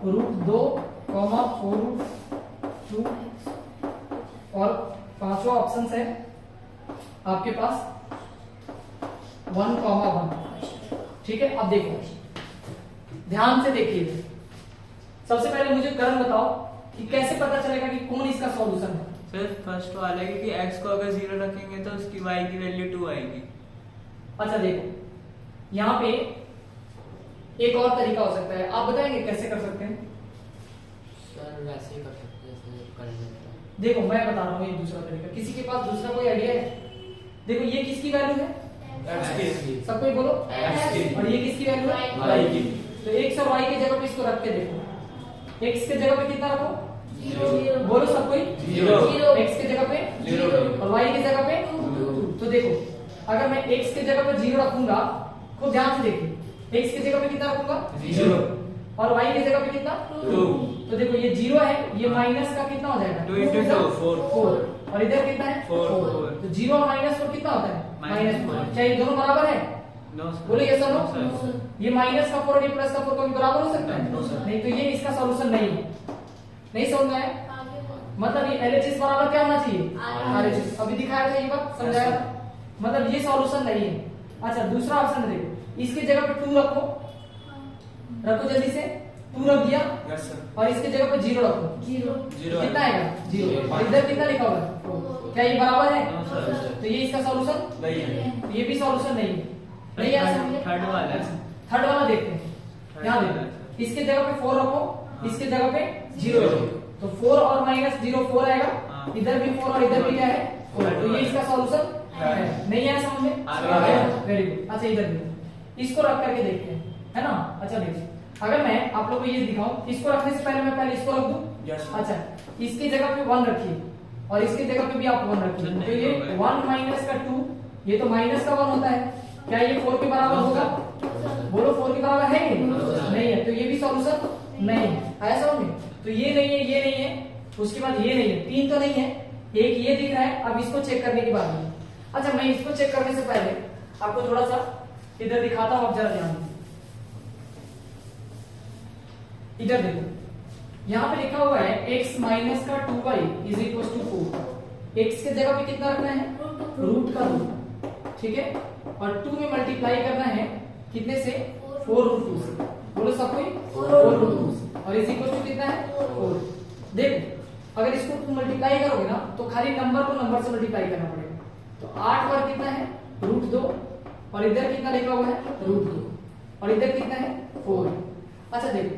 √2, 4√2 और पांचवा ऑप्शन है आपके पास 1,1। ठीक है, अब देखो, ध्यान से देखिए। सबसे पहले मुझे कारण बताओ कि कैसे पता चलेगा कि कौन इसका सॉल्यूशन है। सर फर्स्ट वाला है कि x को अगर 0 रखेंगे तो उसकी y की वैल्यू 2 आएगी। अच्छा देखो, यहाँ पे एक और तरीका हो सकता है, आप बताएंगे कैसे कर सकते हैं। सर वैसे ही कर सकते हैं जैसे कर लेते हैं। देखो मैं बता रहा हूँ एक दूसरा तरीका, किसी के पास दूसरा कोई आइडिया है। देखो ये किसकी वैल्यू है, सब कोई बोलो, और ये किसकी वैल्यू है, y की। तो x और y की जगह पे इसको रख के देखो, x के जगह पे कितना रखो, 0, बोलो सब कोई 0, x के जगह पे 0 और y की जगह पे 2। तो देखो अगर मैं x के जगह पे 0 रखूंगा, खूब ध्यान से देखिए, x की जगह पे कितना रखूंगा 0 और y की जगह पे कितना 2। तो देखो ये 0 है, ये माइनस का कितना हो जाएगा 2 × 4 और इधर कितना है 4। तो 0 और -4 कितना होता है -4। क्या ये दोनों बराबर है, बोले यस और नो। ये माइनस का 4 और ये प्लस का 4 कभी बराबर हो सकता है, नहीं। तो ये इसका सॉल्यूशन नहीं है। नहीं समझ में आया, मतलब ये LHS बराबर क्या होना चाहिए, RHS। अभी दिखाया था, ये बात समझाया था, मतलब ये सॉल्यूशन नहीं है। अच्छा दूसरा ऑप्शन देखो, इसकी जगह पे 2 रखो, रखो जल्दी से, 2 रख दिया और इसकी जगह पे 0 रखो, 0 कितना आएगा 0, और इधर कितना लिखा होगा, क्या ये बराबर है, तो ये इसका सॉल्यूशन नहीं है, ये भी सॉल्यूशन नहीं है। नहीं है, थर्ड वाला देखते हैं। यहाँ देखो, इसके जगह पे 4 रखो, इसके जगह पे 0 रखो, तो 4 और -0 4 आएगा, इधर भी 4 और इधर भी क्या है 4, तो ये इसका सॉल्यूशन है। नहीं है समझ में, वेरी गुड। अच्छा इधर देखो, इसको रख करके देखते हैं, है ना। अच्छा देखिए, अगर मैं आप लोगों को ये दिखाऊं, इसको रखने से पहले मैं पहले इसको रख दूं। अच्छा इसकी जगह पे 1 रखिए और इसकी जगह पे भी आप 1 रखिए, तो ये 1 - का 2, ये तो माइनस का 1 होता है। क्या ये 4 के बराबर होगा, बोलो 4 के बराबर है नहीं है, तो ये भी सॉल्यूशन नहीं है। आया समझ में, तो ये नहीं है, ये नहीं है, उसके बाद ये नहीं है, 3 तो नहीं है, एक ये दिख रहा है। अब इसको चेक करने की बात है। अच्छा मैं इसको चेक करने से पहले आपको थोड़ा सा इधर दिखाता हूं, आप जरा ध्यान दीजिए। इधर देखो, यहाँ पे लिखा हुआ है x - का 2y = 4। x के जगह पे कितना रखना है, रूट का 2, ठीक है, और 2 में मल्टीप्लाई करना है कितने से, 4√2 से। बोलो सब कोई 4√2 से, और इज इक्वल टू कितना है 4। देखो अगर इसको तुम मल्टीप्लाई करोगे ना, तो खाली नंबर को नंबर से मल्टीप्लाई करना पड़ेगा। तो 8 बार कितना है √2, और इधर कितना लिखा हुआ है √2, और इधर कितना है 4। अच्छा देखो,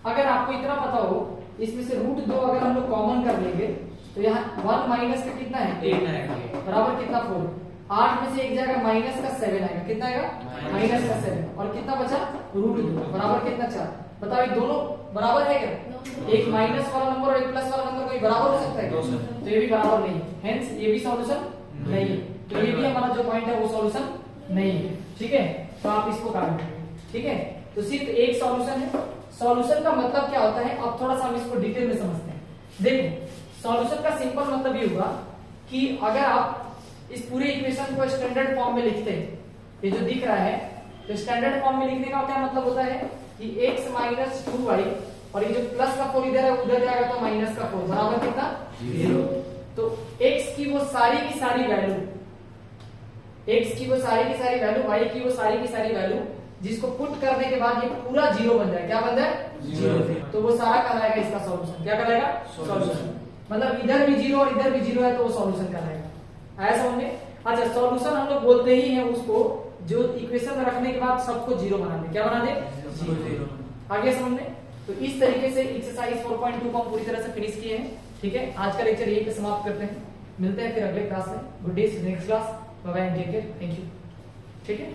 अगर आपको इतना पता हो, इसमें से रूट 2 अगर हम लोग कॉमन कर लेंगे तो यहाँ 1 माइनस का कितना है 8 आएगा। बराबर कितना 4, 8 में से एक जाएगा माइनस का 7 आएगा, कितना आएगा माइनस का 7, और कितना बचा रूट 2 बराबर कितना 4। बताओ ये दोनों बराबर है क्या? एक माइनस वाला नंबर और एक प्लस वाला नंबर कोई बराबर हो सकता है क्या? तो ये भी बराबर नहीं है, हेंस ये भी सॉल्यूशन नहीं है। तो ये भी हमारा जो पॉइंट है वो सॉल्यूशन नहीं है। ठीक है, तो आप इसको काट देंगे। ठीक है, तो सिर्फ एक सॉल्यूशन है। सॉल्यूशन का मतलब क्या होता है, अब थोड़ा सा हम इसको डिटेल में समझते हैं। देखो, सॉल्यूशन का सिंपल मतलब ये होगा कि अगर आप इस पूरे इक्वेशन को स्टैंडर्ड फॉर्म में लिखते हैं, ये जो दिख रहा है, तो स्टैंडर्ड फॉर्म में लिखने का क्या मतलब होता है कि x माइनस 2y, और ये जो प्लस का 4 इधर है उधर जाएगा तो माइनस का 4 बराबर कितना 0। तो x की वो सारी की सारी वैल्यू, x की वो सारी की सारी वैल्यू, y की वो सारी की सारी वैल्यू, जिसको पुट करने के बाद ये पूरा 0 बन जाए। क्या बन जाए 0। तो वो सारा कहलाएगा इसका सॉल्यूशन। क्या कहलाएगा सॉल्यूशन। मतलब इधर भी 0 और इधर भी 0 है तो वो सॉल्यूशन कहलाएगा। आया समझ में? अच्छा, सॉल्यूशन हम लोग बोलते ही हैं उसको जो इक्वेशन में रखने के बाद सबको 0 बना दे। क्या बना दे 0। आगे समझ में? तो इस तरीके से एक्सरसाइज 4.2 को हम पूरी तरह से फिनिश किए हैं। ठीक है, आज का लेक्चर यहीं पे समाप्त करते हैं। मिलते हैं फिर अगले क्लास में। Good day, next class. Bye bye, take care, thank you. ठीक है।